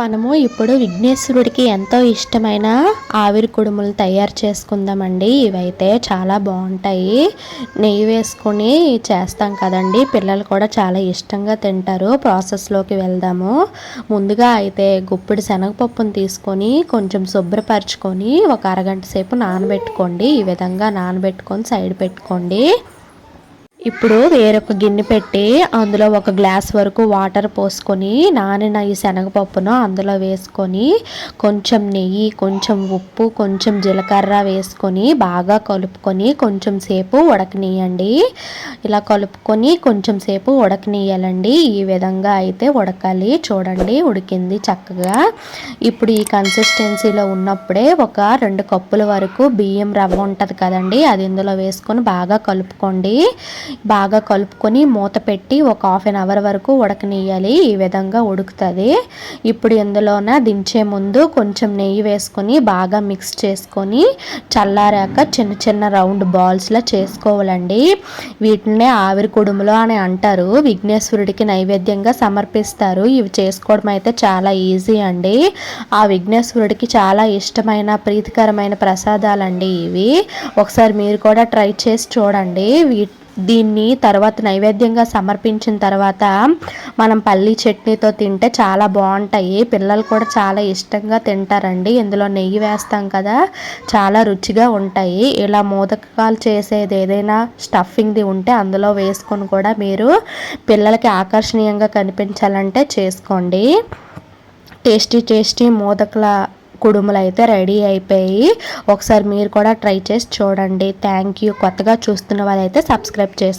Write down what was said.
మనము ఇప్పుడు విఘ్నేశ్వరుడికి ఎంతో ఇష్టమైన ఆవిరి కుడుములు తయారు చేసుకుందామండి. ఇవైతే చాలా బాగుంటాయి. నెయ్యి వేసుకొని చేస్తాం కదండి, పిల్లలు కూడా చాలా ఇష్టంగా తింటారు. ప్రాసెస్లోకి వెళ్దాము. ముందుగా అయితే గుప్పిడి శనగపప్పును తీసుకొని కొంచెం శుభ్రపరచుకొని ఒక అరగంట సేపు నానబెట్టుకోండి. ఈ విధంగా నానబెట్టుకొని సైడ్ పెట్టుకోండి. ఇప్పుడు వేరొక గిన్నె పెట్టి అందులో ఒక గ్లాస్ వరకు వాటర్ పోసుకొని నానిన ఈ శనగపప్పును అందులో వేసుకొని కొంచెం నెయ్యి, కొంచెం ఉప్పు, కొంచెం జీలకర్ర వేసుకొని బాగా కలుపుకొని కొంచెం సేపు ఉడకనీయండి. ఇలా కలుపుకొని కొంచెం సేపు ఉడకనీయాలండి. ఈ విధంగా అయితే ఉడకాలి. చూడండి, ఉడికింది చక్కగా. ఇప్పుడు ఈ కన్సిస్టెన్సీలో ఉన్నప్పుడే ఒక 2 కప్పుల వరకు బియ్యం రవ్వ ఉంటుంది కదండి, అది ఇందులో వేసుకొని బాగా కలుపుకోండి. బాగా కలుపుకొని మూత పెట్టి ఒక హాఫ్ అన్ అవర్ వరకు ఉడకనీయాలి. ఈ విధంగా ఉడుకుతుంది. ఇప్పుడు ఇందులోన దించే ముందు కొంచెం నెయ్యి వేసుకొని బాగా మిక్స్ చేసుకొని చల్లారాక చిన్న చిన్న రౌండ్ బాల్స్లా చేసుకోవాలండి. వీటినే ఆవిరి కుడుములు అని అంటారు. విఘ్నేశ్వరుడికి నైవేద్యంగా సమర్పిస్తారు. ఇవి చేసుకోవడం అయితే చాలా ఈజీ అండి. ఆ విఘ్నేశ్వరుడికి చాలా ఇష్టమైన ప్రీతికరమైన ప్రసాదాలండి ఇవి. ఒకసారి మీరు కూడా ట్రై చేసి చూడండి. దీన్ని తర్వాత నైవేద్యంగా సమర్పించిన తర్వాత మనం పల్లీ చట్నీతో తింటే చాలా బాగుంటాయి. పిల్లలు కూడా చాలా ఇష్టంగా తింటారండి. ఇందులో నెయ్యి వేస్తాం కదా, చాలా రుచిగా ఉంటాయి. ఇలా మోదకాలు చేసేది ఏదైనా స్టఫింగ్ది ఉంటే అందులో వేసుకొని కూడా మీరు పిల్లలకి ఆకర్షణీయంగా కనిపించాలంటే చేసుకోండి. టేస్టీ టేస్టీ మోదకల కుడుములు అయితే రెడీ అయిపోయి. ఒకసారి మీరు కూడా ట్రై చేసి చూడండి. Thank you. కొత్తగా చూస్తున్న వాళ్ళైతే సబ్స్క్రైబ్ చేసుకోండి.